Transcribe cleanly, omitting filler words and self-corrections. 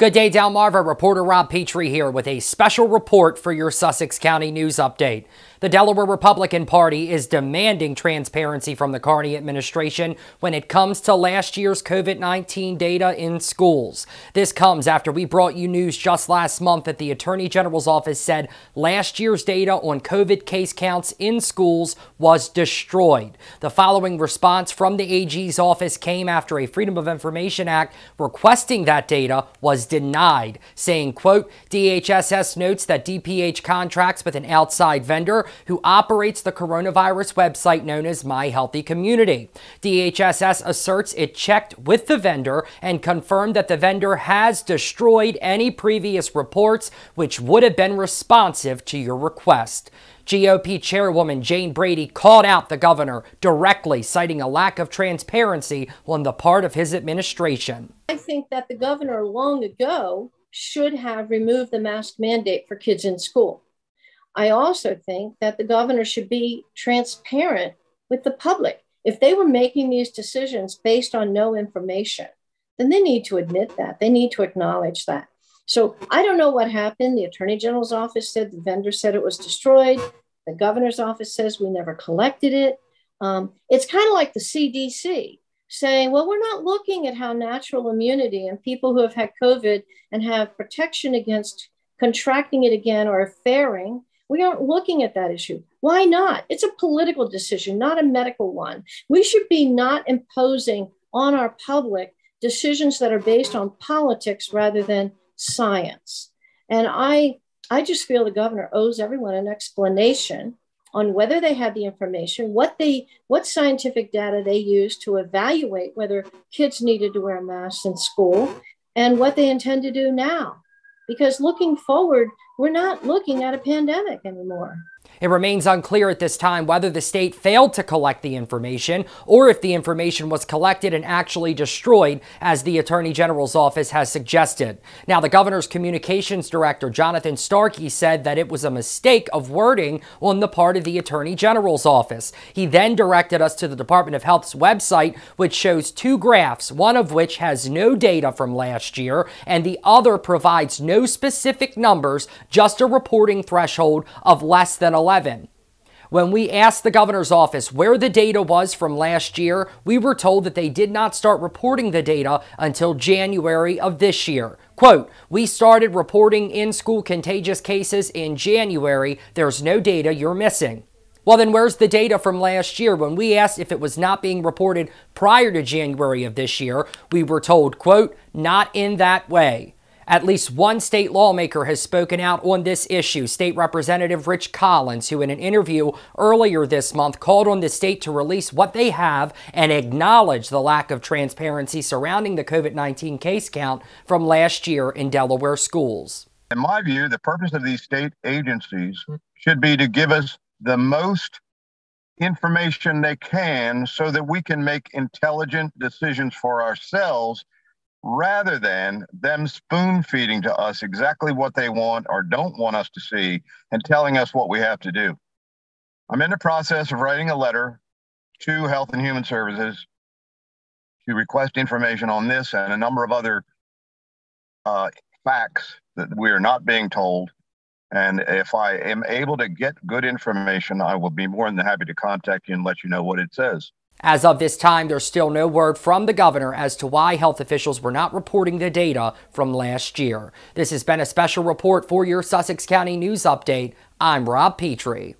Good day, Delmarva. Reporter Rob Petrie here with a special report for your Sussex County News Update. The Delaware Republican Party is demanding transparency from the Carney administration when it comes to last year's COVID-19 data in schools. This comes after we brought you news just last month that the Attorney General's office said last year's data on COVID case counts in schools was destroyed. The following response from the AG's office came after a Freedom of Information Act requesting that data was denied, saying, quote, DHSS notes that DPH contracts with an outside vendor who operates the coronavirus website known as My Healthy Community. DHSS asserts it checked with the vendor and confirmed that the vendor has destroyed any previous reports which would have been responsive to your request. GOP Chairwoman Jane Brady called out the governor directly, citing a lack of transparency on the part of his administration. I think that the governor long ago should have removed the mask mandate for kids in school. I also think that the governor should be transparent with the public. If they were making these decisions based on no information, then they need to admit that. They need to acknowledge that. So I don't know what happened. The Attorney General's office said the vendor said it was destroyed. The governor's office says we never collected it. It's kind of like the CDC saying, well, we're not looking at how natural immunity and people who have had COVID and have protection against contracting it again are faring. We aren't looking at that issue. Why not? It's a political decision, not a medical one. We should be not imposing on our public decisions that are based on politics rather than science. And I just feel the governor owes everyone an explanation on whether they had the information, what scientific data they used to evaluate whether kids needed to wear masks in school, and what they intend to do now. Because looking forward, we're not looking at a pandemic anymore. It remains unclear at this time whether the state failed to collect the information or if the information was collected and actually destroyed, as the Attorney General's office has suggested. Now, the governor's communications director, Jonathan Starkey, said that it was a mistake of wording on the part of the Attorney General's office. He then directed us to the Department of Health's website, which shows two graphs, one of which has no data from last year, and the other provides no specific numbers, just a reporting threshold of less than 11. When we asked the governor's office where the data was from last year, we were told that they did not start reporting the data until January of this year. Quote, we started reporting in-school contagious cases in January. There's no data, you're missing. Well, then where's the data from last year? When we asked if it was not being reported prior to January of this year, we were told, quote, not in that way. At least one state lawmaker has spoken out on this issue, State Representative Rich Collins, who in an interview earlier this month called on the state to release what they have and acknowledge the lack of transparency surrounding the COVID-19 case count from last year in Delaware schools. In my view, the purpose of these state agencies should be to give us the most information they can so that we can make intelligent decisions for ourselves, rather than them spoon-feeding to us exactly what they want or don't want us to see and telling us what we have to do. I'm in the process of writing a letter to Health and Human Services to request information on this and a number of other facts that we are not being told. And if I am able to get good information, I will be more than happy to contact you and let you know what it says. As of this time, there's still no word from the governor as to why health officials were not reporting the data from last year. This has been a special report for your Sussex County News Update. I'm Rob Petrie.